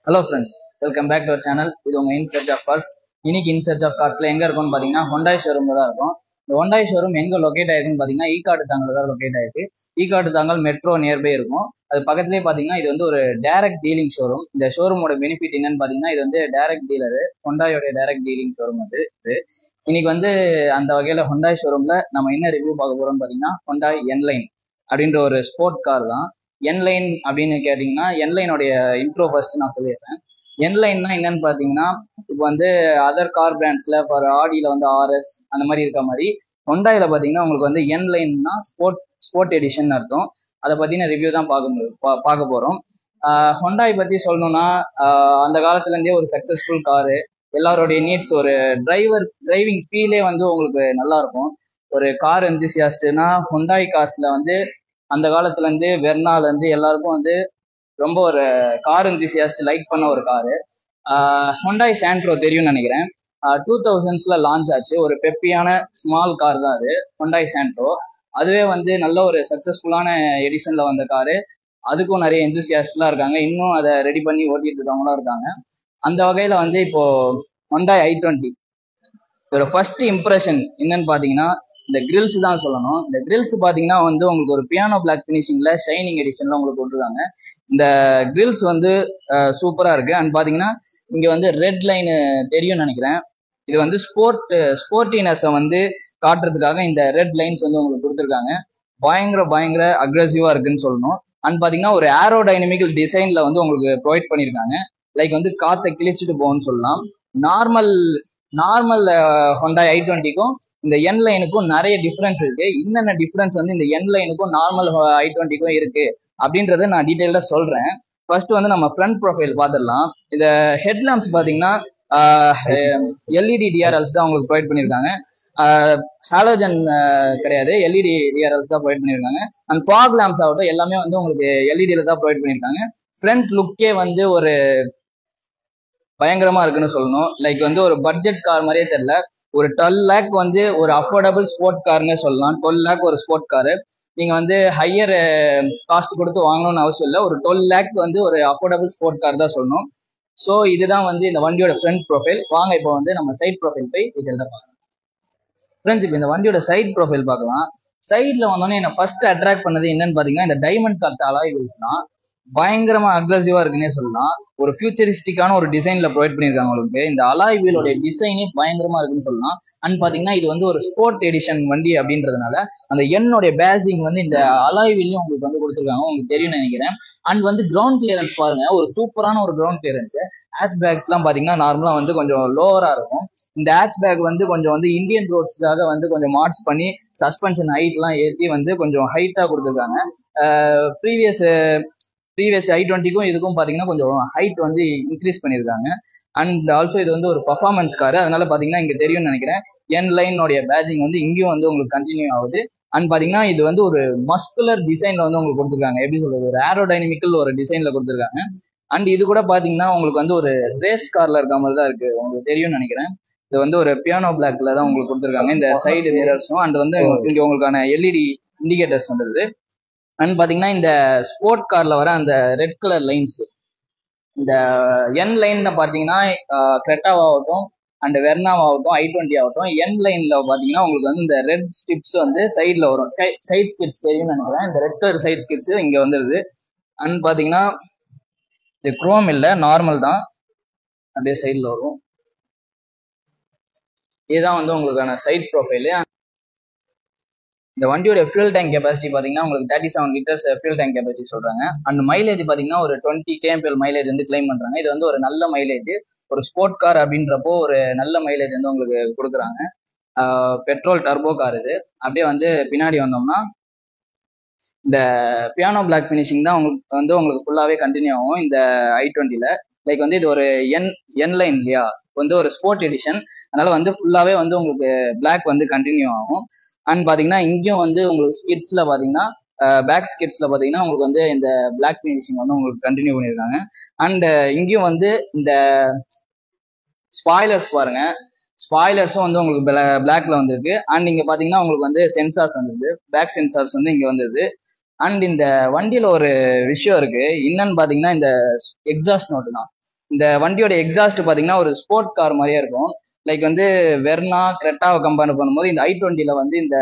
Hello friends, welcome back to our channel. இது உங்கள் in search of cars. இன்னைக்கு in search of கார்ஸ்ல எங்கே இருக்கும்னு பார்த்தீங்கன்னா ஹொண்டாய் ஷோரூம்ல தான் இருக்கும். இந்த ஹொண்டாய் ஷோரூம் எங்கே லொக்கேட் ஆயிருக்குன்னு பார்த்தீங்கன்னா ஈக்காடு தாங்கல் தான் லொக்கேட் ஆயிருக்கு. ஈக்காடு தாங்கல் மெட்ரோ நியர்பை இருக்கும். அது பக்கத்துலேயே பார்த்தீங்கன்னா இது வந்து ஒரு டைரக்ட் டீலிங் ஷோரூம். இந்த ஷோரூமோட பெனிஃபிட் என்னன்னு பார்த்தீங்கன்னா இது வந்து டைரக்ட் டீலரு, ஹொண்டாயோட டைரக்ட் டீலிங் ஷோரூம் வந்து இது. இன்னைக்கு வந்து அந்த வகையில் ஹொண்டாய் ஷோரூம்ல நம்ம என்ன ரிவ்யூ பார்க்க போறோம்னு பார்த்தீங்கன்னா ஹொண்டாய் என்லைன் அப்படின்ற ஒரு ஸ்போர்ட் கார் தான். என்லைன் அப்படின்னு கேட்டிங்கன்னா என்லைனோடைய இன்ட்ரோ ஃபர்ஸ்ட் நான் சொல்லிடுறேன். என்லைன்னா என்னன்னு பார்த்தீங்கன்னா இப்போ வந்து அதர் கார் பிராண்ட்ஸ்ல ஃபார் ஆடியில் வந்து ஆர்எஸ் அந்த மாதிரி இருக்க மாதிரி ஹொண்டாயில் பார்த்தீங்கன்னா உங்களுக்கு வந்து என்லைன்னா ஸ்போர்ட் எடிஷன் அர்த்தம். அதை பற்றின ரிவ்யூ தான் பார்க்க போகிறோம். ஹொண்டாய் பற்றி சொல்லணும்னா அந்த காலத்துலேருந்தே ஒரு சக்ஸஸ்ஃபுல் காரு. எல்லாருடைய நீட்ஸ் ஒரு டிரைவிங் ஃபீலே வந்து உங்களுக்கு நல்லா இருக்கும். ஒரு கார் என்தூசியாஸ்ட்னா ஹொண்டாய் கார்ஸ்ல வந்து அந்த காலத்துல இருந்து வெர்னால இருந்து எல்லாருக்கும் வந்து ரொம்ப ஒரு கார் என்தூசியாஸ்ட் லைக் பண்ண ஒரு காரு. ஹொண்டாய் சாண்ட்ரோ தெரியும்னு நினைக்கிறேன். 2000s லான்ச் ஆச்சு. ஒரு பெப்பியான ஸ்மால் கார் தான் அது, ஹொண்டாய் சாண்ட்ரோ. அதுவே வந்து நல்ல ஒரு சக்சஸ்ஃபுல்லான எடிஷன்ல வந்த காரு. அதுக்கும் நிறைய என்தூசியாஸ்ட்லாம் இருக்காங்க, இன்னும் அதை ரெடி பண்ணி ஓட்டிட்டு இருக்கவங்களாம் இருக்காங்க. அந்த வகையில வந்து இப்போ ஹொண்டாய் i20 இதோட ஃபர்ஸ்ட் இம்ப்ரெஷன் என்னன்னு பாத்தீங்கன்னா இந்த கிரில்ஸ் தான் சொல்லணும். இந்த கிரில்ஸ் பாத்தீங்கன்னா வந்து உங்களுக்கு ஒரு பியானோ பிளாக் பினிஷிங்ல ஷைனிங் எடிஷன்ல உங்களுக்கு போட்டிருக்காங்க. இந்த கிரில்ஸ் வந்து சூப்பரா இருக்கு. அண்ட் பாத்தீங்கன்னா இங்க வந்து ரெட் லைன் தெரியும்னு நினைக்கிறேன். இது வந்து ஸ்போர்ட்டினஸை வந்து காட்டுறதுக்காக இந்த ரெட் லைன்ஸ் வந்து உங்களுக்கு கொடுத்துருக்காங்க. பயங்கர அக்ரெசிவா இருக்குன்னு சொல்லணும். அண்ட் பாத்தீங்கன்னா ஒரு ஏரோடைனமிக்கல் டிசைன்ல வந்து உங்களுக்கு ப்ரொவைட் பண்ணியிருக்காங்க. லைக் வந்து காத்தை கிழிச்சிட்டு போகும்னு சொல்லலாம். நார்மல் ஹொண்டாய் i20க்கும் இந்த என் லைனுக்கும் நிறைய டிஃபரன்ஸ் இருக்கு. என்னென்ன டிஃபரன்ஸ் வந்து இந்த என் லைனுக்கும் நார்மல் i20க்கும் இருக்கு அப்படின்றத நான் டீட்டெயிலாக சொல்றேன். ஃபர்ஸ்ட் வந்து நம்ம ஃப்ரண்ட் ப்ரொஃபைல் பார்த்துடலாம். இந்த ஹெட் லேம்ப்ஸ் பார்த்தீங்கன்னா எல்இடி டிஆர்எல்ஸ் தான் உங்களுக்கு ப்ரொவைட் பண்ணியிருக்காங்க. ஹாலோஜன் கிடையாது, எல்இடி டிஆர்எல்ஸ் தான் ப்ரொவைட் பண்ணியிருக்காங்க. அண்ட் ஃபாக் லேம்ப்ஸ் ஆகட்டும் எல்லாமே வந்து உங்களுக்கு எல்இடியில தான் ப்ரொவைட் பண்ணியிருக்காங்க. ஃப்ரண்ட் லுக்கே வந்து ஒரு பயங்கரமா இருக்குன்னு சொல்லணும். லைக் வந்து ஒரு பட்ஜெட் கார் மாதிரியே தெரியல. ஒரு 12 lakh வந்து ஒரு அஃபோர்டபுள் ஸ்போர்ட் கார்னே சொல்லலாம். 12 lakh ஒரு ஸ்போர்ட் காரு நீங்க வந்து ஹையர் காஸ்ட் கொடுத்து வாங்கணும்னு அவசியம் இல்லை. ஒரு 12 lakh வந்து ஒரு அஃபோர்டபுள் ஸ்போர்ட் கார் தான் சொல்லணும். ஸோ இதுதான் வந்து இந்த வண்டியோட ஃப்ரண்ட் ப்ரொஃபைல். வாங்க இப்போ வந்து நம்ம சைட் ப்ரொஃபைல் போய் டீட்டெயிலாக பார்க்கலாம். ஃப்ரெண்ட்ஸ், இப்போ இந்த வண்டியோட சைட் ப்ரொஃபைல் பார்க்கலாம். சைட்ல வந்தோடனே என்ன ஃபர்ஸ்ட் அட்ராக்ட் பண்ணது என்னன்னு பாத்தீங்கன்னா இந்த டைமண்ட் கட் அலாய் வீல்ஸ் தான். பயங்கரமா அக்ரெசிவா இருக்குன்னே சொல்லலாம். ஒரு ஃபியூச்சரிஸ்டிக்கான ஒரு டிசைன்ல ப்ரொவைட் பண்ணிருக்காங்க உங்களுக்கு. இந்த அலாய் வீலோட டிசைனே பயங்கரமா இருக்குன்னு சொல்லலாம். அண்ட் பாத்தீங்கன்னா இது வந்து ஒரு ஸ்போர்ட் எடிஷன் வண்டி அப்படின்றதுனால அந்த என்னுடைய பேசிங் வந்து இந்த அலாய் வீலையும் உங்களுக்கு வந்து கொடுத்துருக்காங்க, உங்களுக்கு தெரியும் நினைக்கிறேன். அண்ட் வந்து கிரவுண்ட் கிளியரன்ஸ் பாருங்க, ஒரு சூப்பரான ஒரு கிரவுண்ட் கிளியரன்ஸ். ஹேட்ச் பேக்ஸ் எல்லாம் பாத்தீங்கன்னா நார்மலா வந்து கொஞ்சம் லோவரா இருக்கும். இந்த ஹேட்ச் பேக் வந்து கொஞ்சம் வந்து இந்தியன் ரோட்ஸ்க்காக வந்து கொஞ்சம் மாட்ஸ் பண்ணி சஸ்பென்ஷன் ஹைட் எல்லாம் ஏற்றி வந்து கொஞ்சம் ஹைட்டா கொடுத்துருக்காங்க. ப்ரீவியஸ் i20க்கும் இதுக்கும் பார்த்தீங்கன்னா கொஞ்சம் ஹைட் வந்து இன்க்ரீஸ் பண்ணியிருக்காங்க. அண்ட் ஆல்சோ இது வந்து ஒரு பர்ஃபார்மன்ஸ் காரு, அதனால பார்த்தீங்கன்னா இங்கே தெரியும்னு நினைக்கிறேன். என் லைனோடைய பேஜிங் வந்து இங்கேயும் வந்து உங்களுக்கு கண்டினியூ ஆகுது. அண்ட் பார்த்தீங்கன்னா இது வந்து ஒரு மஸ்குலர் டிசைன்ல வந்து உங்களுக்கு கொடுத்துருக்காங்க. எப்படி சொல்றது, ஒரு ஏரோடைனமிக்கல் ஒரு டிசைன்ல கொடுத்துருக்காங்க. அண்ட் இது கூட பார்த்தீங்கன்னா உங்களுக்கு வந்து ஒரு ரேஸ் கார்ல இருக்க மாதிரி தான் இருக்கு, உங்களுக்கு தெரியும்னு நினைக்கிறேன். இது வந்து ஒரு பியானோ பிளாக்ல தான் உங்களுக்கு கொடுத்துருக்காங்க இந்த சைடு மிரர்ஸும். அண்ட் வந்து இங்க உங்களுக்கான எல்இடி இண்டிகேட்டர்ஸ் வந்துருது. அண்ட் பாத்தீங்கன்னா இந்த ஸ்போர்ட் கார்ல வர அந்த ரெட் கலர் லைன்ஸ், இந்த என் லைன்ல பாத்தீங்கன்னா கிரெட்டாவாகட்டும் அண்ட் வெர்னாவாகட்டும் i20 ஆகட்டும், என் லைன்ல பாத்தீங்கன்னா உங்களுக்கு வந்து இந்த ரெட் ஸ்டிப்ஸ் வந்து சைட்ல வரும். சைட் ஸ்கிட்ஸ் தெரியும்னு நினைக்கிறேன். இந்த ரெட் கலர் சைட் ஸ்கிட்ஸ் இங்க வந்துருது. அண்ட் பாத்தீங்கன்னா இது குரோம் இல்ல, நார்மல் தான், அப்படியே சைட்ல வரும். இதுதான் வந்து உங்களுக்கான சைட் ப்ரொஃபைலு. இந்த வண்டியோட ஃபியூல் டேங்க் கெப்பாசிட்டி பார்த்தீங்கன்னா உங்களுக்கு 37 liters ஃபியூல் டேங்க் கெப்பாசிட்டி சொல்றாங்க. அண்ட் மைலேஜ் பார்த்தீங்கன்னா ஒரு 20 kmpl மைலேஜ் வந்து கிளைம் பண்றாங்க. இது வந்து ஒரு நல்ல மைலேஜ். ஒரு ஸ்போர்ட் கார் அப்படின்றப்போ ஒரு நல்ல மைலேஜ் வந்து உங்களுக்கு கொடுக்குறாங்க. பெட்ரோல் டர்போ கார் இது. அப்படியே வந்து பின்னாடி வந்தோம்னா இந்த பியானோ பிளாக் ஃபினிஷிங் தான் உங்களுக்கு ஃபுல்லாவே கண்டினியூ ஆகும் இந்த i20ல. லைக் வந்து இது ஒரு என் லைன் இல்லையா, வந்து ஒரு ஸ்போர்ட் எடிஷன், அதனால வந்து ஃபுல்லாவே வந்து உங்களுக்கு பிளாக் வந்து கண்டினியூ ஆகும். அண்ட் பாத்தீங்கன்னா இங்கேயும் வந்து உங்களுக்கு ஸ்கிட்ஸ்ல பாத்தீங்கன்னா பேக் ஸ்கிட்ஸ்ல பாத்தீங்கன்னா உங்களுக்கு வந்து இந்த பிளாக் ஃபினிஷிங் வந்து உங்களுக்கு கண்டினியூ பண்ணியிருக்காங்க. அண்ட் இங்கேயும் வந்து இந்த ஸ்பாய்லர்ஸ் பாருங்க, ஸ்பாய்லர்ஸும் வந்து உங்களுக்கு பிளாக்ல வந்திருக்கு. அண்ட் இங்க பாத்தீங்கன்னா உங்களுக்கு வந்து சென்சார்ஸ் வந்துருது, பேக் சென்சார்ஸ் வந்து இங்க வந்துருது. அண்ட் இந்த வண்டியில ஒரு விஷயம் இருக்கு, என்னன்னு பாத்தீங்கன்னா இந்த எக்ஸாஸ்ட் நோட்டு தான். இந்த வண்டியோட எக்ஸாஸ்ட் பாத்தீங்கன்னா ஒரு ஸ்போர்ட் கார் மாதிரியே இருக்கும். லைக் வந்து வெர்னா கிரெட்டாவை கம்பேர் பண்ணும்போது இந்த i20ல வந்து இந்த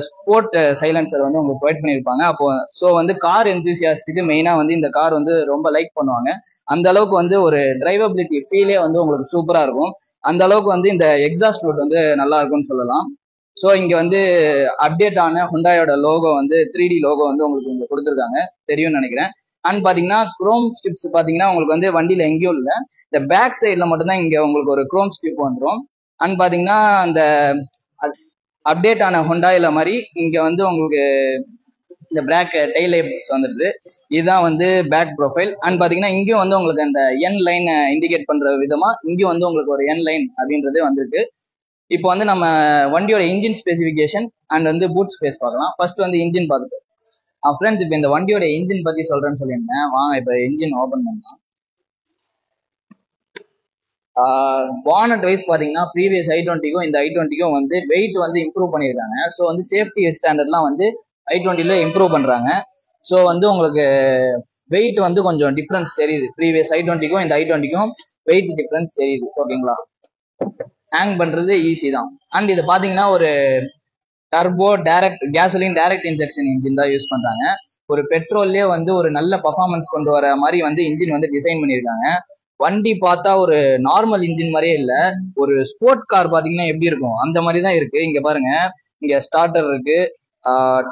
ஸ்போர்ட் சைலன்சர் வந்து உங்களுக்கு ப்ரொவைட் பண்ணியிருப்பாங்க. அப்போ ஸோ வந்து கார் எந்தூசியாஸ்டுக்கு மெயினா வந்து இந்த கார் வந்து ரொம்ப லைக் பண்ணுவாங்க. அந்த அளவுக்கு வந்து ஒரு டிரைவபிலிட்டி ஃபீலே வந்து உங்களுக்கு சூப்பரா இருக்கும். அந்த அளவுக்கு வந்து இந்த எக்ஸாஸ்ட் வுட் வந்து நல்லா இருக்கும்னு சொல்லலாம். ஸோ இங்க வந்து அப்டேட் ஆன ஹுண்டாயோட லோகோ வந்து 3D லோகோ வந்து உங்களுக்கு இங்க கொடுத்துருக்காங்க, தெரியும்னு நினைக்கிறேன். அண்ட் பாத்தீங்கன்னா குரோம் ஸ்ட்ரிப்ஸ் பாத்தீங்கன்னா உங்களுக்கு வந்து வண்டியில எங்கேயும் இல்லை, இந்த பேக் சைட்ல மட்டும்தான் இங்க உங்களுக்கு ஒரு குரோம் ஸ்ட்ரிப் வந்துடும். அண்ட் பாத்தீங்கன்னா அந்த அப்டேட் ஆன ஹுண்டாயில மாதிரி இங்க வந்து உங்களுக்கு இந்த பிளாக் டெய்ல் லைட்ஸ் வந்துடுது. இதுதான் வந்து பேக் ப்ரொஃபைல். அண்ட் பாத்தீங்கன்னா இங்கேயும் வந்து உங்களுக்கு அந்த என் லைன் இண்டிகேட் பண்ற விதமா இங்கேயும் வந்து உங்களுக்கு ஒரு என் லைன் அப்படின்றது வந்திருக்கு. இப்போ வந்து நம்ம வண்டியோட இன்ஜின் ஸ்பெசிஃபிகேஷன் அண்ட் வந்து பூட் ஸ்பேஸ் பார்க்கலாம். ஃபர்ஸ்ட் வந்து இன்ஜின் பார்த்துட்டு ஃப்ரெண்ட்ஸ் இப்போ இந்த வண்டியோட இன்ஜின் பத்தி சொல்றேன்னு சொல்லியிருந்தேன். வாங்க இப்போ இன்ஜின் ஓபன் பண்ணலாம். வானட் வைஸ் பாத்தீங்கன்னா ப்ரீவியஸ் i20க்கும் இந்த i20க்கும் வந்து வெயிட் வந்து இம்ப்ரூவ் பண்ணியிருக்காங்க. ஸோ வந்து சேஃப்டி ஸ்டாண்டர்ட்லாம் வந்து i20ல இம்ப்ரூவ் பண்றாங்க. ஸோ வந்து உங்களுக்கு வெயிட் வந்து கொஞ்சம் டிஃப்ரென்ஸ் தெரியுது. ப்ரீவியஸ் i20க்கும் இந்த i20க்கும் வெயிட் டிஃப்ரென்ஸ் தெரியுது. ஓகேங்களா, ஹேங் பண்றது ஈஸி தான். அண்ட் இது பாத்தீங்கன்னா ஒரு turbo direct gasoline direct injection engine தான் யூஸ் பண்றாங்க. ஒரு பெட்ரோல்லே வந்து ஒரு நல்ல பர்ஃபார்மன்ஸ் கொண்டு வர மாதிரி வந்து இன்ஜின் வந்து டிசைன் பண்ணியிருக்காங்க. வண்டி பார்த்தா ஒரு நார்மல் இன்ஜின் மாதிரியே இல்ல, ஒரு ஸ்போர்ட் கார் பாத்தீங்கன்னா எப்படி இருக்கும் அந்த மாதிரி தான் இருக்கு. இங்க பாருங்க, இங்க ஸ்டார்டர் இருக்கு,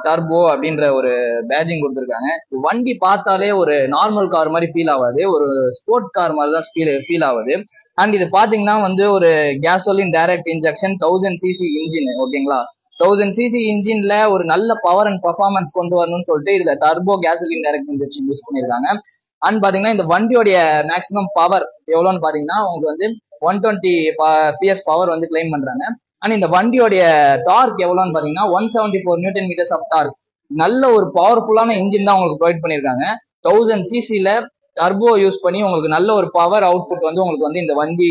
டர்போ அப்படின்ற ஒரு பேஜிங் கொடுத்துருக்காங்க. வண்டி பார்த்தாலே ஒரு நார்மல் கார் மாதிரி ஃபீல் ஆகாது, ஒரு ஸ்போர்ட் கார் மாதிரி தான் ஃபீல் ஆகுது. அண்ட் இது பாத்தீங்கன்னா வந்து ஒரு gasoline direct injection 1000cc engine. ஓகேங்களா, 1000cc இன்ஜின்ல ஒரு நல்ல பவர் அண்ட் பர்ஃபார்மன்ஸ் கொண்டு வரணும்னு சொல்லிட்டு இதுல turbo gasoline direct injection use பண்ணிருக்காங்க. அண்ட் பாத்தீங்கன்னா இந்த வண்டியோடைய மேக்ஸிமம் பவர் எவ்வளோன்னு பாத்தீங்கன்னா உங்களுக்கு வந்து 120 PS பவர் வந்து கிளைம் பண்றாங்க. அண்ட் இந்த வண்டியோடைய டார்க் எவ்வளோன்னு பாத்தீங்கன்னா 174 நியூட்டன் மீட்டர்ஸ் ஆஃப் டார்க். நல்ல ஒரு பவர்ஃபுல்லான இன்ஜின் தான் உங்களுக்கு ப்ரொவைட் பண்ணிருக்காங்க. 1000cc டர்போ யூஸ் பண்ணி உங்களுக்கு நல்ல ஒரு பவர் அவுட்புட் வந்து உங்களுக்கு வந்து இந்த வண்டி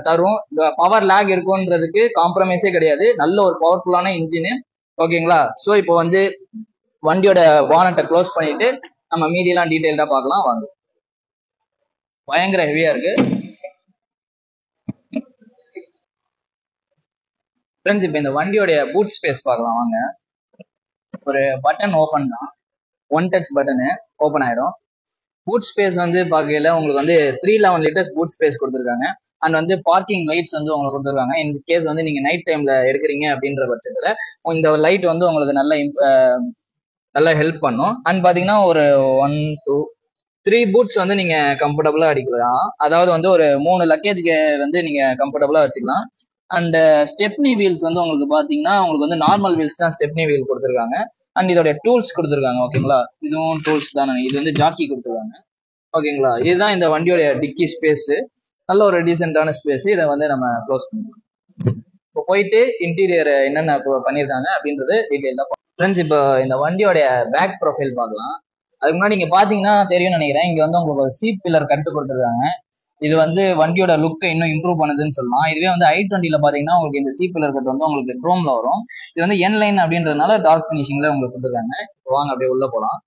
தரும். பவர் லேக் இருக்கும்ன்றதுக்கு காம்ப்ரமைஸே கிடையாது, நல்ல ஒரு பவர்ஃபுல்லான இன்ஜின். ஓகேங்களா, ஸோ இப்போ வந்து வண்டியோட வானட்டை க்ளோஸ் பண்ணிட்டு நம்ம மீதியெல்லாம் டீட்டெயில்டா பார்க்கலாம் வாங்க. பயங்கர ஹெவியா இருக்கு ஃப்ரெண்ட்ஸ். இப்போ இந்த வண்டியோடைய பூட் ஸ்பேஸ் பார்க்கலாம் வாங்க. ஒரு பட்டன் ஓப்பன் தான், ஒன் டச் பட்டனு ஓப்பன் ஆயிடும். பூட் ஸ்பேஸ் வந்து பார்க்கல உங்களுக்கு வந்து 311 லிட்டர்ஸ் பூட் ஸ்பேஸ் கொடுத்துருக்காங்க. அண்ட் வந்து பார்க்கிங் லைட்ஸ் வந்து உங்களுக்கு கொடுத்துருக்காங்க. இந்த கேஸ் வந்து நீங்க நைட் டைம்ல எடுக்கிறீங்க அப்படின்ற பட்சத்துல இந்த லைட் வந்து உங்களுக்கு நல்லா ஹெல்ப் பண்ணும். அண்ட் பாத்தீங்கன்னா ஒரு 1 2 3 பூட்ஸ் வந்து நீங்க கம்ஃபர்டபுளா அடிக்கலாம். அதாவது வந்து ஒரு 3 லக்கேஜ்க்கு வந்து நீங்க கம்ஃபர்டபுளா வச்சுக்கலாம். அண்ட் ஸ்டெப்னி வீல்ஸ் வந்து உங்களுக்கு பாத்தீங்கன்னா உங்களுக்கு வந்து நார்மல் வீல்ஸ் தான் ஸ்டெப்னி வீல் கொடுத்துருக்காங்க. அண்ட் இதோட டூல்ஸ் கொடுத்துருக்காங்க. ஓகேங்களா, இதுவும் டூல்ஸ் தான். இது வந்து ஜாக்கி கொடுத்துருக்காங்க. ஓகேங்களா, இதுதான் இந்த வண்டியோட டிக்கி ஸ்பேஸ். நல்ல ஒரு டீசென்டான ஸ்பேஸ். இதை வந்து நம்ம க்ளோஸ் பண்ணிக்கலாம். இப்போ போயிட்டு இன்டீரியர் என்னென்ன பண்ணியிருக்காங்க அப்படின்றது டீட்டெயிலா ஃப்ரெண்ட்ஸ். இப்போ இந்த வண்டியோட பேக் ப்ரொஃபைல் பார்க்கலாம். அதுக்கு முன்னாடி நீங்க பாத்தீங்கன்னா தெரியும்னு நினைக்கிறேன், இங்க வந்து உங்களுக்கு ஒரு சீட் பில்லர் கட்டு கொடுத்துருக்காங்க. இது வந்து வண்டியோட லுக்கை இன்னும் இம்ப்ரூவ் பண்ணுதுன்னு சொல்லலாம். இதுவே வந்து i20ல பாத்தீங்கன்னா உங்களுக்கு இந்த சீட் பில்லர் கட்டு வந்து உங்களுக்கு குரோம்ல வரும். இது வந்து என் லைன் அப்படின்றதுனால டார்க் ஃபினிஷிங்ல உங்களுக்கு கொடுத்துருக்காங்க. வாங்க அப்படியே உள்ள போலாம்.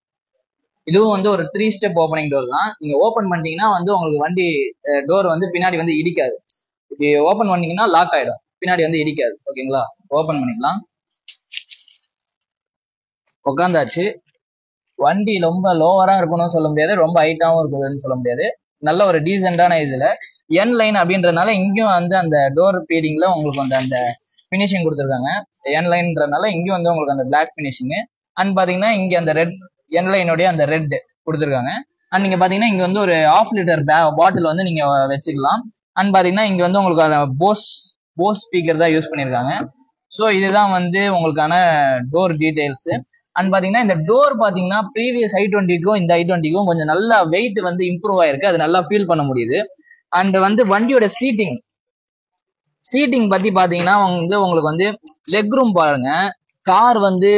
இதுவும் வந்து ஒரு 3 ஸ்டெப் ஓப்பனிங் டோர் தான். நீங்க ஓப்பன் பண்ணிட்டீங்கன்னா வந்து உங்களுக்கு வண்டி டோர் வந்து பின்னாடி வந்து இடிக்காது. இப்படி ஓப்பன் பண்ணீங்கன்னா லாக் ஆயிடும், பின்னாடி வந்து இடிக்காது. ஓகேங்களா, ஓப்பன் பண்ணிக்கலாம். உட்காந்தாச்சு. வண்டி ரொம்ப லோவரா இருக்கணும்னு சொல்ல முடியாது, ரொம்ப ஹைட்டாவும் இருக்குதுன்னு சொல்ல முடியாது. நல்ல ஒரு டீசென்டான இதுல என் லைன் அப்படின்றதுனால இங்கேயும் வந்து அந்த டோர் பீடிங்ல உங்களுக்கு வந்து அந்த பினிஷிங் கொடுத்துருக்காங்க. என் லைன்றதுனால இங்கேயும் வந்து உங்களுக்கு அந்த பிளாக் பினிஷிங். அண்ட் பாத்தீங்கன்னா இங்க அந்த ரெட் என் லைனுடைய அந்த ரெட் கொடுத்துருக்காங்க. அண்ட் நீங்க பாத்தீங்கன்னா இங்க வந்து ஒரு 1/2 லிட்டர் பாட்டில் வந்து நீங்க வச்சுக்கலாம். அண்ட் பாத்தீங்கன்னா இங்க வந்து உங்களுக்கு போஸ் ஸ்பீக்கர் தான் யூஸ் பண்ணிருக்காங்க. ஸோ இதுதான் வந்து உங்களுக்கான டோர் டீடைல்ஸ். அண்ட் பாத்தீங்கன்னா இந்த டோர் பாத்தீங்கன்னா ப்ரீவியஸ் i20க்கும் இந்த i20க்கும் கொஞ்சம் நல்லா வெயிட் வந்து இம்ப்ரூவ் ஆயிருக்கு, அது நல்லா ஃபீல் பண்ண முடியுது. அண்ட் வந்து வண்டியோட சீட்டிங் பத்தி பாத்தீங்கன்னா வந்து உங்களுக்கு வந்து லெக் ரூம் பாருங்க. கார் வந்து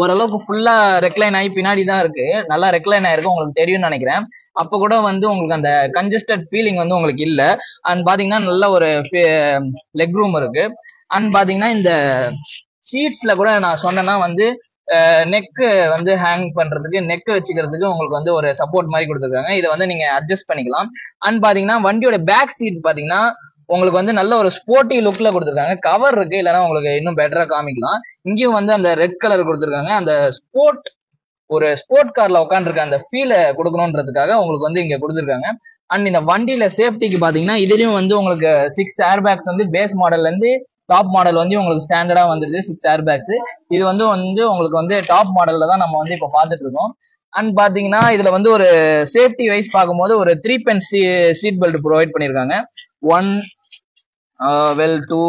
ஓரளவுக்கு ஃபுல்லா ரெக்லைன் ஆகி பின்னாடி தான் இருக்கு, நல்லா ரெக்லைன் ஆயிருக்கு, உங்களுக்கு தெரியும்னு நினைக்கிறேன். அப்ப கூட வந்து உங்களுக்கு அந்த கன்ஜஸ்டட் ஃபீலிங் வந்து உங்களுக்கு இல்ல. அண்ட் பாத்தீங்கன்னா நல்ல ஒரு லெக் ரூம் இருக்கு. அண்ட் பாத்தீங்கன்னா இந்த சீட்ஸ்ல கூட நான் சொன்னேன்னா வந்து நெக்கு வந்து ஹேங் பண்றதுக்கு, நெக் வச்சுக்கிறதுக்கு உங்களுக்கு வந்து ஒரு சப்போர்ட் மாதிரி கொடுத்துருக்காங்க. இதை வந்து நீங்க அட்ஜஸ்ட் பண்ணிக்கலாம். அண்ட் பாத்தீங்கன்னா வண்டியோட பேக் சீட் பாத்தீங்கன்னா உங்களுக்கு வந்து நல்ல ஒரு ஸ்போர்ட்டி லுக்ல கொடுத்துருக்காங்க. கவர் இருக்கு, இல்லைன்னா உங்களுக்கு இன்னும் பெட்டரா காமிக்கலாம். இங்கேயும் வந்து அந்த ரெட் கலர் கொடுத்துருக்காங்க. அந்த ஒரு ஸ்போர்ட் கார்ல உட்காந்துருக்க அந்த ஃபீலை கொடுக்கணுன்றதுக்காக உங்களுக்கு வந்து இங்க கொடுத்துருக்காங்க. அண்ட் இந்த வண்டியில சேஃப்டிக்கு பாத்தீங்கன்னா இதுலயும் வந்து உங்களுக்கு 6 ஏர் பேக்ஸ் வந்து பேஸ் மாடல்ல இருந்து டாப் மாடல் வந்து உங்களுக்கு ஸ்டாண்டர்டா வந்துருது 6 ஏர் பேக்ஸ். இது வந்து உங்களுக்கு வந்து டாப் மாடல்ல தான் நம்ம வந்து இப்போ பார்த்துட்டு இருக்கோம். அண்ட் பாத்தீங்கன்னா இதுல வந்து ஒரு சேஃப்டி வைஸ் பார்க்கும்போது ஒரு 3 பென் சீட் பெல்ட் ப்ரொவைட் பண்ணிருக்காங்க. 1 2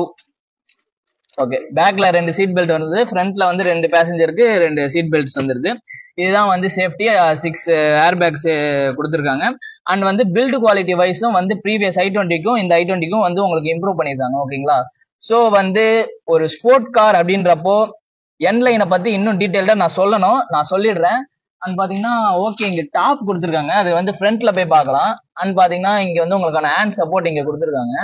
ஓகே. பேக்ல 2 சீட் பெல்ட் வருது, ஃப்ரண்ட்ல வந்து 2 பேசஞ்சருக்கு 2 சீட் பெல்ட்ஸ் வந்துருது. இதுதான் வந்து சேஃப்டி. 6 ஏர் பேக்ஸ் கொடுத்துருக்காங்க. அண்ட் வந்து பில்டு குவாலிட்டி வைஸும் வந்து ப்ரீவியஸ் i20க்கும் இந்த i20க்கும் வந்து உங்களுக்கு இம்ப்ரூவ் பண்ணியிருக்காங்க. ஓகேங்களா? ஸோ வந்து ஒரு ஸ்போர்ட் கார் அப்படின்றப்போ என் லைனை பத்தி இன்னும் டீட்டெயில்டா நான் சொல்லணும், நான் சொல்லிடுறேன். அண்ட் பாத்தீங்கன்னா ஓகே, இங்க டாப் கொடுத்துருக்காங்க, அது வந்து ஃப்ரண்ட்ல போய் பார்க்கலாம். அண்ட் பாத்தீங்கன்னா இங்க வந்து உங்களுக்கான ஹேண்ட் சப்போர்ட் இங்க கொடுத்துருக்காங்க.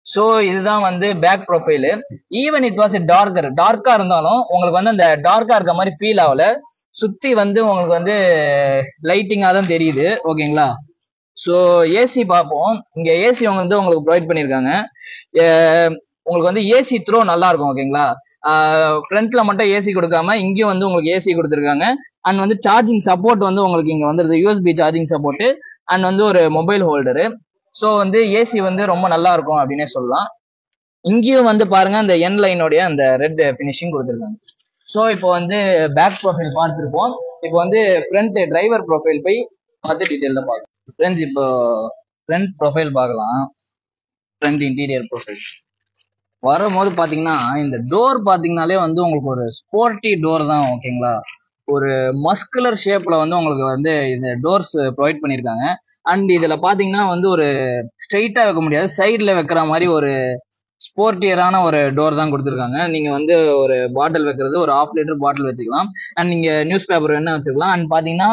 ஸோ இதுதான் வந்து back profile. Even it was டார்க்கா இருந்தாலும் உங்களுக்கு வந்து அந்த டார்க்கா இருக்க மாதிரி ஃபீல் ஆகல. சுத்தி வந்து உங்களுக்கு வந்து லைட்டிங்கா தான் தெரியுது. ஓகேங்களா? ஸோ ஏசி பார்ப்போம். இங்க ஏசி வந்து உங்களுக்கு ப்ரொவைட் பண்ணியிருக்காங்க. உங்களுக்கு வந்து ஏசி த்ரோ நல்லா இருக்கும். ஓகேங்களா? ஃப்ரண்ட்ல மட்டும் ஏசி கொடுக்காம இங்கேயும் வந்து உங்களுக்கு ஏசி கொடுத்துருக்காங்க. அண்ட் வந்து சார்ஜிங் சப்போர்ட் வந்து உங்களுக்கு இங்க வந்துருது, யூஎஸ்பி சார்ஜிங் சப்போர்ட். அண்ட் வந்து ஒரு மொபைல் ஹோல்டரு. ஸோ வந்து ஏசி வந்து ரொம்ப நல்லா இருக்கும் அப்படின்னே சொல்லலாம். இங்கேயும் வந்து பாருங்க அந்த என் லைனோடைய அந்த ரெட் ஃபினிஷிங் கொடுத்துருக்காங்க. ஸோ இப்போ வந்து பேக் ப்ரொஃபைல் பார்த்துருப்போம். இப்போ வந்து ஃப்ரண்ட் டிரைவர் ப்ரொஃபைல் போய் பார்த்து டீட்டெயிலில் பார்க்கலாம். ஃப்ரெண்ட்ஸ், இப்போ ஃப்ரண்ட் ப்ரொஃபைல் பார்க்கலாம். ஃப்ரண்ட் இன்டீரியர் ப்ரொஃபைல் வரும்போது பார்த்தீங்கன்னா இந்த டோர் பார்த்தீங்கன்னாலே வந்து உங்களுக்கு ஒரு ஸ்போர்ட்டி டோர் தான். ஓகேங்களா? ஒரு மஸ்குலர் ஷேப்ல வந்து உங்களுக்கு வந்து இந்த டோர்ஸ் ப்ரொவைட் பண்ணியிருக்காங்க. அண்ட் இதுல பாத்தீங்கன்னா வந்து ஒரு ஸ்ட்ரெயிட்டா வைக்க முடியாது, சைட்ல வைக்கிற மாதிரி ஒரு ஸ்போர்ட்டியரான ஒரு டோர் தான் கொடுத்துருக்காங்க. நீங்க வந்து ஒரு பாட்டில் வைக்கிறது, ஒரு 1/2 லிட்டர் பாட்டில் வச்சுக்கலாம். அண்ட் நீங்க நியூஸ் பேப்பர் என்ன வச்சுக்கலாம். அண்ட் பாத்தீங்கன்னா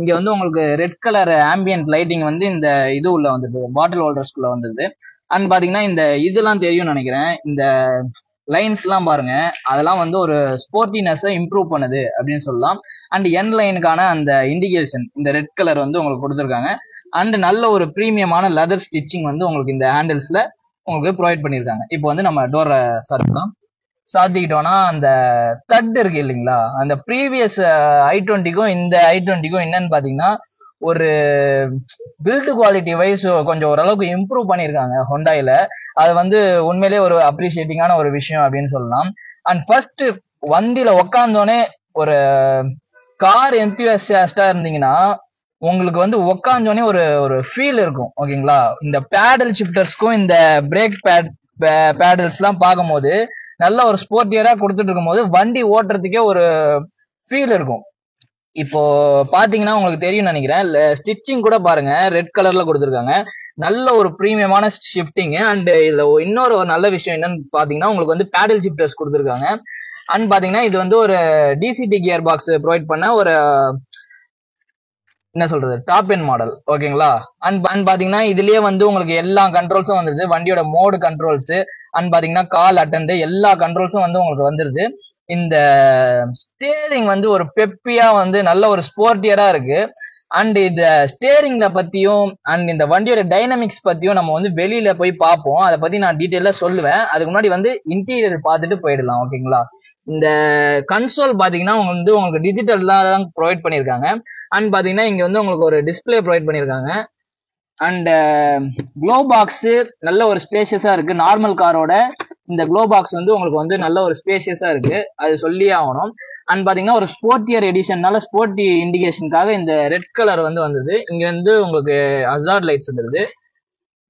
இங்க வந்து உங்களுக்கு ரெட் கலர் ஆம்பியன்ட் லைட்டிங் வந்து இந்த இது உள்ள வந்துருது, பாட்டில் ஹோல்டர்ஸ்குள்ள வந்துருது. அண்ட் பாத்தீங்கன்னா இந்த இதெல்லாம் தெரியும் நினைக்கிறேன், இந்த லைன்ஸ் எல்லாம் பாருங்க, அதெல்லாம் வந்து ஒரு ஸ்போர்ட்டினஸை இம்ப்ரூவ் பண்ணுது அப்படின்னு சொல்லலாம். அண்ட் என் லைனுக்கான அந்த இண்டிகேஷன் இந்த ரெட் கலர் வந்து உங்களுக்கு கொடுத்துருக்காங்க. அண்ட் நல்ல ஒரு ப்ரீமியமான லெதர் ஸ்டிச்சிங் வந்து உங்களுக்கு இந்த ஹேண்டில்ஸ்ல உங்களுக்கு ப்ரொவைட் பண்ணியிருக்காங்க. இப்போ வந்து நம்ம டோரை சாத்திக்கிட்டோம்னா அந்த தட் இருக்கு இல்லைங்களா, அந்த ப்ரீவியஸ் i20க்கும் இந்த i20க்கும் என்னன்னு பாத்தீங்கன்னா ஒரு பில்டு குவாலிட்டி வைஸ் கொஞ்சம் ஓரளவுக்கு இம்ப்ரூவ் பண்ணியிருக்காங்க ஹோண்டாயில. அது வந்து உண்மையிலே ஒரு அப்ரிஷியேட்டிங்கான ஒரு விஷயம் அப்படின்னு சொல்லலாம். அண்ட் ஃபர்ஸ்ட் வண்டியில உக்காந்தோடனே ஒரு கார் என்தியூசியாஸ்டா இருந்தீங்கன்னா உங்களுக்கு வந்து உக்காந்தோடனே ஒரு ஃபீல் இருக்கும். ஓகேங்களா? இந்த பேடல் ஷிஃப்டர்ஸ்க்கும் இந்த பிரேக் பேடல்ஸ் எல்லாம் பார்க்கும்போது நல்ல ஒரு ஸ்போர்ட்டியரா கொடுத்துட்டு இருக்கும்போது வண்டி ஓட்டுறதுக்கே ஒரு ஃபீல் இருக்கும். இப்போ பாத்தீங்கன்னா உங்களுக்கு தெரியும் நினைக்கிறேன், ஸ்டிச்சிங் கூட பாருங்க ரெட் கலர்ல கொடுத்துருக்காங்க. நல்ல ஒரு ப்ரீமியமான ஷிஃப்டிங். அண்ட் இதுல இன்னொரு நல்ல விஷயம் என்னன்னு பாத்தீங்கன்னா உங்களுக்கு வந்து பேடல் ஷிஃப்டர்ஸ் கொடுத்துருக்காங்க. அண்ட் பாத்தீங்கன்னா இது வந்து ஒரு டிசிடி கியர் பாக்ஸ் ப்ரொவைட் பண்ண ஒரு என்ன சொல்றது டாப் எண்ட் மாடல். ஓகேங்களா? அண்ட் பாத்தீங்கன்னா இதுலயே வந்து உங்களுக்கு எல்லா கண்ட்ரோல்ஸும் வந்துருது, வண்டியோட மோடு கண்ட்ரோல்ஸ். அண்ட் பாத்தீங்கன்னா கால் அட்டெண்ட் எல்லா கண்ட்ரோல்ஸும் வந்து உங்களுக்கு வந்துருது. இந்த ஸ்டேரிங் வந்து ஒரு பெப்பியா வந்து நல்ல ஒரு ஸ்போர்ட்டியரா இருக்கு. அண்ட் இந்த ஸ்டேரிங்ல பத்தியும் அண்ட் இந்த வண்டியோட டைனமிக்ஸ் பத்தியும் நம்ம வந்து வெளியில போய் பார்ப்போம், அதை பத்தி நான் டீட்டெயிலா சொல்லுவேன். அதுக்கு முன்னாடி வந்து இன்டீரியர் பார்த்துட்டு போயிடலாம். ஓகேங்களா? இந்த கன்சோல் பாத்தீங்கன்னா உங்களுக்கு டிஜிட்டல் தான் ப்ரொவைட் பண்ணியிருக்காங்க. அண்ட் பாத்தீங்கன்னா இங்க வந்து உங்களுக்கு ஒரு டிஸ்பிளே ப்ரொவைட் பண்ணியிருக்காங்க. அண்ட் க்ளோ பாக்ஸ் நல்ல ஒரு ஸ்பேஷியஸா இருக்கு. நார்மல் காரோட இந்த க்ளோ பாக்ஸ் வந்து உங்களுக்கு வந்து நல்ல ஒரு ஸ்பேஷியஸா இருக்கு, அது சொல்லியே ஆகணும். அண்ட் பாத்தீங்கன்னா ஒரு ஸ்போர்ட்டியர் எடிஷன்னால ஸ்போர்ட்டி இண்டிகேஷனுக்காக இந்த ரெட் கலர் வந்து வந்துருது. இங்க வந்து உங்களுக்கு ஹசார்ட் லைட்ஸ் வந்துருது,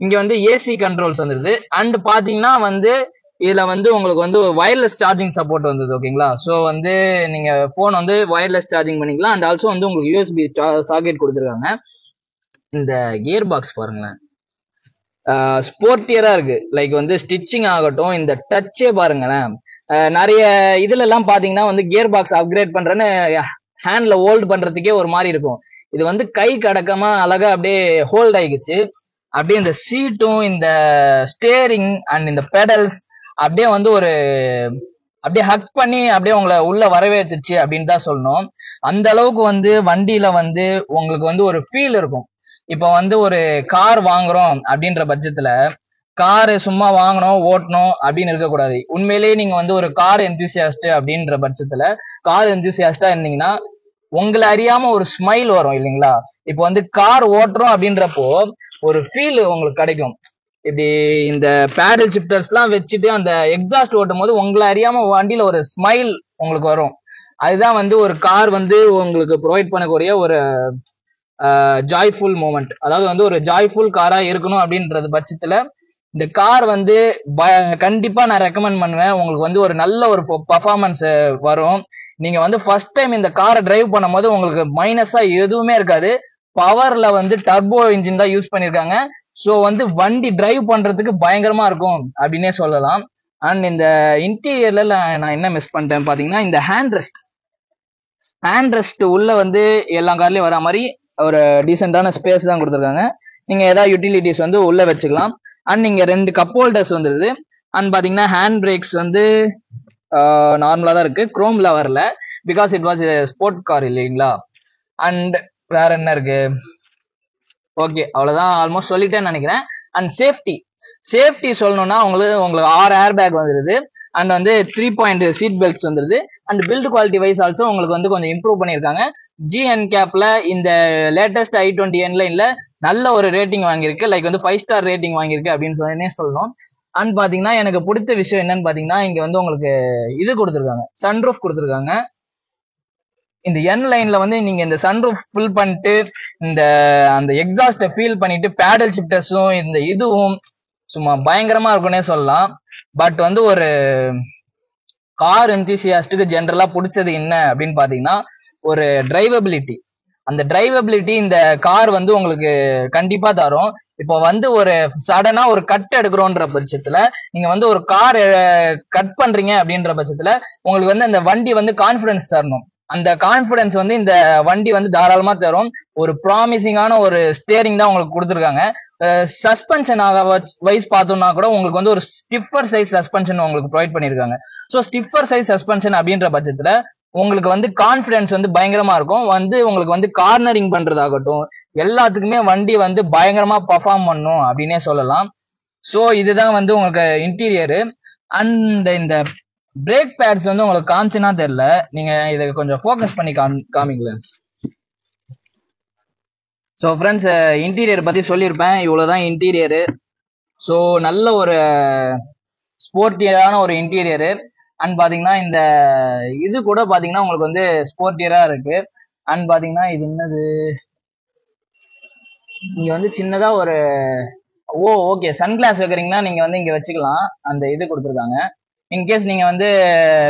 இங்க வந்து ஏசி கண்ட்ரோல்ஸ் வந்துருது. அண்ட் பாத்தீங்கன்னா வந்து இதுல வந்து உங்களுக்கு வந்து வயர்லெஸ் சார்ஜிங் சப்போர்ட் வந்தது. ஓகேங்களா? ஸோ வந்து நீங்க போன் வந்து வயர்லெஸ் சார்ஜிங் பண்ணிக்கலாம். அண்ட் ஆல்சோ வந்து உங்களுக்கு யூஎஸ்பி சாக்கெட் கொடுத்துருக்காங்க. இந்த கியர் பாக்ஸ் பாருங்களேன், ஸ்போர்ட்டியரா இருக்கு. லைக் வந்து ஸ்டிச்சிங் ஆகட்டும், இந்த டச்சே பாருங்களேன். நிறைய இதுல எல்லாம் பாத்தீங்கன்னா வந்து கியர் பாக்ஸ் அப்கிரேட் பண்றேன்னு ஹேண்ட்ல ஹோல்ட் பண்றதுக்கே ஒரு மாதிரி இருக்கும். இது வந்து கை கடக்கமா அழகா அப்படியே ஹோல்ட் ஆகிக்குச்சு. அப்படியே இந்த சீட்டும் இந்த ஸ்டேரிங் அண்ட் இந்த பெடல்ஸ் அப்படியே வந்து ஒரு அப்படியே ஹக் பண்ணி அப்படியே உங்களை உள்ள வரவேற்றுச்சு அப்படின்னு தான் சொல்லணும். அந்த அளவுக்கு வந்து வண்டியில வந்து உங்களுக்கு வந்து ஒரு ஃபீல் இருக்கும். இப்போ வந்து ஒரு கார் வாங்குறோம் அப்படின்ற பட்சத்துல காரு சும்மா வாங்கணும் ஓட்டணும் அப்படின்னு இருக்கக்கூடாது. உண்மையிலேயே நீங்க வந்து ஒரு கார் எந்தூசியாஸ்ட் அப்படின்ற பட்சத்துல கார் எந்தூசியாஸ்டா இருந்தீங்கன்னா உங்களை அறியாம ஒரு ஸ்மைல் வரும் இல்லைங்களா? இப்போ வந்து கார் ஓட்டுறோம் அப்படின்றப்போ ஒரு ஃபீல் உங்களுக்கு கிடைக்கும். இப்படி இந்த பேடல் ஷிஃப்டர்ஸ்லாம் வச்சுட்டு அந்த எக்ஸாஸ்ட் ஓட்டும் போது உங்களை அறியாம வண்டியில ஒரு ஸ்மைல் உங்களுக்கு வரும். அதுதான் வந்து ஒரு கார் வந்து உங்களுக்கு ப்ரொவைட் பண்ணக்கூடிய ஒரு ஜாய்ஃபுல் மூமெண்ட். அதாவது வந்து ஒரு ஜாய்ஃபுல் காரா இருக்கணும் அப்படின்றது பட்சத்துல இந்த கார் வந்து கண்டிப்பா நான் ரெக்கமெண்ட் பண்ணுவேன். உங்களுக்கு வந்து ஒரு நல்ல ஒரு பர்ஃபார்மன்ஸ் வரும். நீங்க வந்து ஃபர்ஸ்ட் டைம் இந்த காரை டிரைவ் பண்ணும் போது உங்களுக்கு மைனஸா எதுவுமே இருக்காது. பவர்ல வந்து டர்போ இன்ஜின் தான் யூஸ் பண்ணிருக்காங்க. ஸோ வந்து வண்டி டிரைவ் பண்றதுக்கு பயங்கரமா இருக்கும் அப்படின்னே சொல்லலாம். அண்ட் இந்த இன்டீரியர்ல நான் என்ன மிஸ் பண்ணிட்டேன் பாத்தீங்கன்னா, இந்த ஹேண்ட் ரெஸ்ட் உள்ள வந்து எல்லா கார்லயும் வர மாதிரி ஒரு டீசென்டான ஸ்பேஸ் தான் கொடுத்துருக்காங்க. நீங்க ஏதாவது யூட்டிலிட்டிஸ் வந்து உள்ள வச்சுக்கலாம். அண்ட் இங்க 2 கப் ஹோல்டர்ஸ் வந்துருது. அண்ட் பாத்தீங்கன்னா ஹேண்ட் பிரேக்ஸ் வந்து நார்மலா தான் இருக்கு, குரோம்ல வரல, because it was sport car இல்லைங்களா. அண்ட் வேற என்ன இருக்கு? ஓகே, அவ்வளவுதான், ஆல்மோஸ்ட் சொல்லிட்டேன்னு நினைக்கிறேன். அண்ட் சேஃப்டி சொல்லணும்னா உங்களுக்கு 6 ஏர் பேக் வந்துருது. அண்ட் வந்து 3 பாயிண்ட் சீட் பெல்ட்ஸ் வந்துருது. And build quality wise also உங்களுக்கு வந்து கொஞ்சம் இம்ப்ரூவ் பண்ணியிருக்காங்க. GNCAPல இந்த லேட்டஸ்ட் i20 என்லைன்ல நல்ல ஒரு ரேட்டிங் வாங்கியிருக்கு. லைக் வந்து 5 ஸ்டார் ரேட்டிங் வாங்கியிருக்கு அப்படின்னு சொல்லணும். அண்ட் பாத்தீங்கன்னா எனக்கு பிடிச்ச விஷயம் என்னன்னு பாத்தீங்கன்னா, இங்க வந்து உங்களுக்கு இது கொடுத்துருக்காங்க, சன்ரூஃப் கொடுத்துருக்காங்க. இந்த என் லைன்ல வந்து நீங்க இந்த சன்ரூஃப் ஃபுல் பண்ணிட்டு இந்த அந்த எக்ஸாஸ்ட ஃபீல் பண்ணிட்டு பேடல் ஷிஃப்டர்ஸும் இந்த இதுவும் சும்மா பயங்கரமா இருக்குன்னே சொல்லலாம். பட் வந்து ஒரு கார் எந்தூசியாஸ்டுக்கு ஜென்ரலா பிடிச்சது என்ன அப்படின்னு பாத்தீங்கன்னா, ஒரு டிரைவபிலிட்டி. அந்த டிரைவபிலிட்டி இந்த கார் வந்து உங்களுக்கு கண்டிப்பா தரும். இப்போ வந்து ஒரு சடனா ஒரு கட் எடுக்கிறோன்ற பட்சத்துல நீங்க வந்து ஒரு கார் கட் பண்றீங்க அப்படின்ற பட்சத்துல உங்களுக்கு வந்து அந்த வண்டி வந்து கான்பிடன்ஸ் தரணும். அந்த கான்பிடன்ஸ் வந்து இந்த வண்டி வந்து தாராளமா தரும். ஒரு ப்ராமிசிங்கான ஒரு ஸ்டியரிங் தான் உங்களுக்கு கொடுத்துருக்காங்க. சஸ்பென்ஷன் வைஸ் பார்த்தோம்னா கூட உங்களுக்கு வந்து ஒரு ஸ்டிஃபர் சைஸ் சஸ்பென்ஷன் உங்களுக்கு ப்ரொவைட் பண்ணிருக்காங்க. ஸோ ஸ்டிஃபர் சைஸ் சஸ்பென்ஷன் அப்படின்ற பட்சத்துல உங்களுக்கு வந்து கான்பிடன்ஸ் வந்து பயங்கரமா இருக்கும். வந்து உங்களுக்கு வந்து கார்னரிங் பண்றதாகட்டும் எல்லாத்துக்குமே வண்டி வந்து பயங்கரமா பர்ஃபார்ம் பண்ணும் அப்படின்னே சொல்லலாம். ஸோ இதுதான் வந்து உங்களுக்கு இன்டீரியரு. அண்ட் இந்த பிரேக் பேட்ஸ் வந்து உங்களுக்கு காமிச்சுன்னா தெரியல, நீங்க இதை கொஞ்சம் ஃபோக்கஸ் பண்ணி காமிக்கல. ஸோ ஃப்ரெண்ட்ஸ், இன்டீரியர் பத்தி சொல்லியிருப்பேன், இவ்வளவுதான் இன்டீரியரு. ஸோ நல்ல ஒரு ஸ்போர்ட்டியரான ஒரு இன்டீரியரு. அண்ட் பாத்தீங்கன்னா இந்த இது கூட பாத்தீங்கன்னா உங்களுக்கு வந்து ஸ்போர்ட்டியரா இருக்கு. அண்ட் பாத்தீங்கன்னா இது என்னது, இங்க வந்து சின்னதா ஒரு ஓகே சன்கிளாஸ் வைக்கிறீங்கன்னா நீங்க வந்து இங்க வச்சுக்கலாம். அந்த இது கொடுத்துருக்காங்க. இன்கேஸ் நீங்க வந்து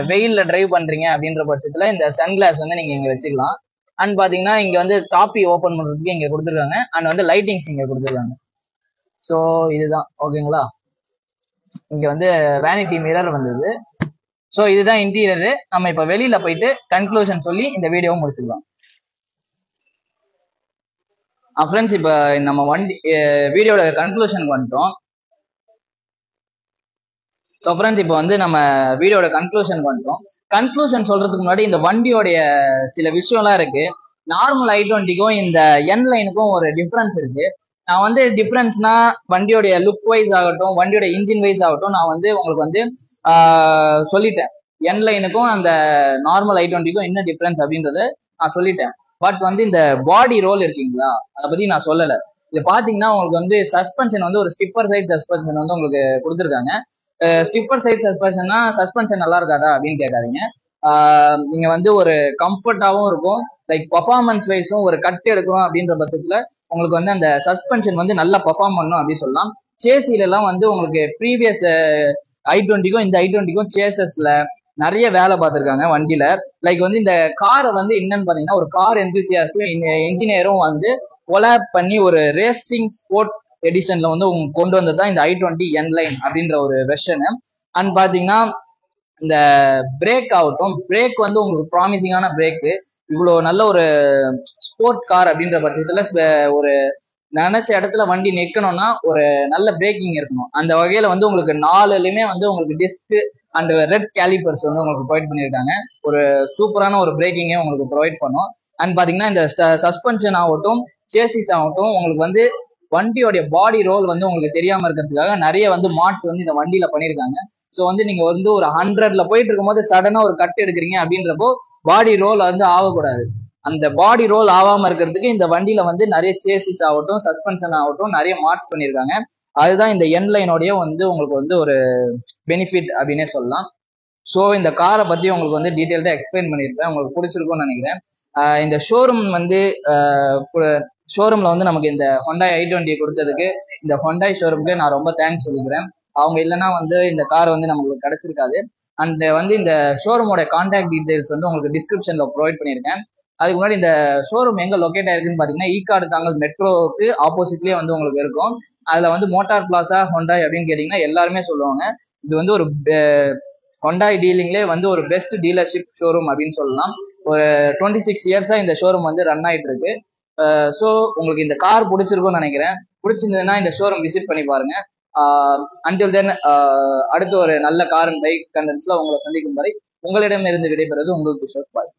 வெயில்ல டிரைவ் பண்றீங்க அப்படின்ற பட்சத்துல இந்த சன்கிளாஸ் வந்து நீங்க இங்க வச்சுக்கலாம். அண்ட் பாத்தீங்கன்னா இங்க வந்து காப்பி ஓபன் பண்றதுக்கு இங்க கொடுத்துருக்காங்க. அண்ட் வந்து லைட்டிங்ஸ் இங்க கொடுத்துருக்காங்க. ஸோ இதுதான் ஓகேங்களா. இங்க வந்து வேனிட்டி மிரர் வந்தது. ஸோ இதுதான் இன்டீரியரு. நம்ம இப்ப வெளியில போயிட்டு கன்க்ளூஷன் சொல்லி இந்த வீடியோவை முடிச்சுக்கலாம். ஃப்ரெண்ட்ஸ், இப்ப நம்ம வண்டி வீடியோட கன்க்ளூஷனுக்கு வந்துட்டோம். ஸோ ஃப்ரெண்ட்ஸ், இப்போ வந்து நம்ம வீடியோட கன்க்ளூஷனுக்கு வந்துட்டோம். கன்க்ளூஷன் சொல்றதுக்கு முன்னாடி இந்த வண்டியோடைய சில விஷயம்லாம் இருக்கு. நார்மல் i20க்கும் இந்த என் லைனுக்கும் ஒரு டிஃபரன்ஸ் இருக்கு. நான் வந்து டிஃபரன்ஸ்னா வண்டியோடைய லுக் வைஸ் ஆகட்டும், வண்டியோட இன்ஜின் வைஸ் ஆகட்டும், நான் வந்து உங்களுக்கு வந்து சொல்லிட்டேன். என் லைனுக்கும் அந்த நார்மல் i20க்கும் என்ன டிஃபரன்ஸ் அப்படின்றத நான் சொல்லிட்டேன். பட் வந்து இந்த பாடி ரோல் இருக்கீங்களா, அதை பத்தி நான் சொல்லலை. இது பாத்தீங்கன்னா உங்களுக்கு வந்து சஸ்பென்ஷன் வந்து ஒரு ஸ்டிஃபர் சைட் சஸ்பென்ஷன் வந்து உங்களுக்கு கொடுத்துருக்காங்க. ஸ்டிஃபர் சைட் சஸ்பென்ஷன்னா சஸ்பென்ஷன் நல்லா இருக்காதா அப்படின்னு கேட்காதீங்க. நீங்க வந்து ஒரு கம்ஃபர்டாவும் இருக்கும். லைக் பர்ஃபார்மன்ஸ் வைஸும் ஒரு கட் எடுக்கிறோம் அப்படின்ற பட்சத்துல உங்களுக்கு வந்து அந்த சஸ்பென்ஷன் வந்து நல்லா பர்ஃபார்ம் பண்ணும் அப்படின்னு சொல்லலாம். சேசில எல்லாம் வந்து உங்களுக்கு ப்ரீவியஸ் i20க்கும் இந்த i20க்கும் சேசஸ்ல நிறைய வேலை பார்த்துருக்காங்க வண்டியில. லைக் வந்து இந்த காரை வந்து என்னன்னு பாத்தீங்கன்னா, ஒரு கார் எந்தூசியாஸ்டும் இன்ஜினியரும் வந்து கொலாப் பண்ணி ஒரு ரேசிங் ஸ்போர்ட் எடிஷன்ல வந்து கொண்டு வந்தது தான் இந்த i20 என் லைன் அப்படின்ற ஒரு வெர்ஷனு. அண்ட் பாத்தீங்கன்னா இந்த பிரேக் ஆகட்டும், பிரேக் வந்து உங்களுக்கு ப்ராமிசிங்கான பிரேக்கு. இவ்வளோ நல்ல ஒரு ஸ்போர்ட் கார் அப்படின்ற பட்சத்துல ஒரு நினைச்ச இடத்துல வண்டி நிற்கணும்னா ஒரு நல்ல பிரேக்கிங் இருக்கணும். அந்த வகையில வந்து உங்களுக்கு 4லுமே வந்து உங்களுக்கு டிஸ்க் அண்ட் ரெட் கேலிப்பர்ஸ் வந்து உங்களுக்கு ப்ரொவைட் பண்ணியிருக்காங்க. ஒரு சூப்பரான ஒரு பிரேக்கிங்கே உங்களுக்கு ப்ரொவைட் பண்ணும். அண்ட் பாத்தீங்கன்னா இந்த சஸ்பென்ஷன் ஆகட்டும், சேசிஸ் ஆகட்டும், உங்களுக்கு வந்து வண்டியோடைய பாடி ரோல் வந்து உங்களுக்கு தெரியாம இருக்கிறதுக்காக நிறைய வந்து மாட்ஸ் வந்து இந்த வண்டியில பண்ணியிருக்காங்க. ஸோ வந்து நீங்க வந்து ஒரு 100ல போயிட்டு இருக்கும்போது சடனா ஒரு கட் எடுக்கிறீங்க அப்படின்றப்போ பாடி ரோல் வந்து ஆகக்கூடாது. அந்த பாடி ரோல் ஆகாம இருக்கிறதுக்கு இந்த வண்டியில வந்து நிறைய சேசிஸ் ஆகட்டும், சஸ்பென்ஷன் ஆகட்டும் நிறைய மாட்ஸ் பண்ணியிருக்காங்க. அதுதான் இந்த என் லைனோடைய வந்து உங்களுக்கு வந்து ஒரு பெனிஃபிட் அப்படின்னே சொல்லலாம். ஸோ இந்த காரை பத்தி உங்களுக்கு வந்து டீட்டெயில்டா எக்ஸ்பிளைன் பண்ணியிருப்பேன். உங்களுக்கு பிடிச்சிருக்கும்னு நினைக்கிறேன். இந்த ஷோரூம் வந்து ஷோரூம்ல வந்து நமக்கு இந்த ஹொண்டாய் i20 கொடுத்ததுக்கு இந்த ஹொண்டாய் ஷோரூமுக்கு நான் ரொம்ப தேங்க்ஸ் சொல்லிக்கிறேன். அவங்க இல்லைன்னா வந்து இந்த கார் வந்து நமக்கு கிடைச்சிருக்காது. அண்ட் வந்து இந்த ஷோரூமோட கான்டாக்ட் டீடைல்ஸ் வந்து உங்களுக்கு டிஸ்கிரிப்ஷன்ல ப்ரொவைட் பண்ணியிருக்கேன். அதுக்கு முன்னாடி இந்த ஷோரூம் எங்க லொக்கேட் ஆயிருக்குன்னு பாத்தீங்கன்னா ஈக்காடு தாங்கல் மெட்ரோவுக்கு ஆப்போசிட்லயே வந்து உங்களுக்கு இருக்கும். அதுல வந்து மோட்டார் பிளாசா ஹொண்டாய் அப்படின்னு கேட்டீங்கன்னா எல்லாருமே சொல்லுவாங்க. இது வந்து ஒரு ஹொண்டாய் டீலிங்லேயே வந்து ஒரு பெஸ்ட் டீலர்ஷிப் ஷோரூம் அப்படின்னு சொல்லலாம். ஒரு 26 இயர்ஸா இந்த ஷோரூம் வந்து ரன் ஆயிட்டு இருக்கு. ஸோ உங்களுக்கு இந்த கார் பிடிச்சிருக்கும்னு நினைக்கிறேன். பிடிச்சிருந்ததுன்னா இந்த ஷோரூம் விசிட் பண்ணி பாருங்க. அன்டில் தென் அடுத்து ஒரு நல்ல கார் அண்ட் பைக் கண்டென்ட்ஸ்ல உங்களை சந்திக்கும் வரை உங்களிடமிருந்து விடைபெறுவது உங்களுக்கு கிஷோர். பாய்.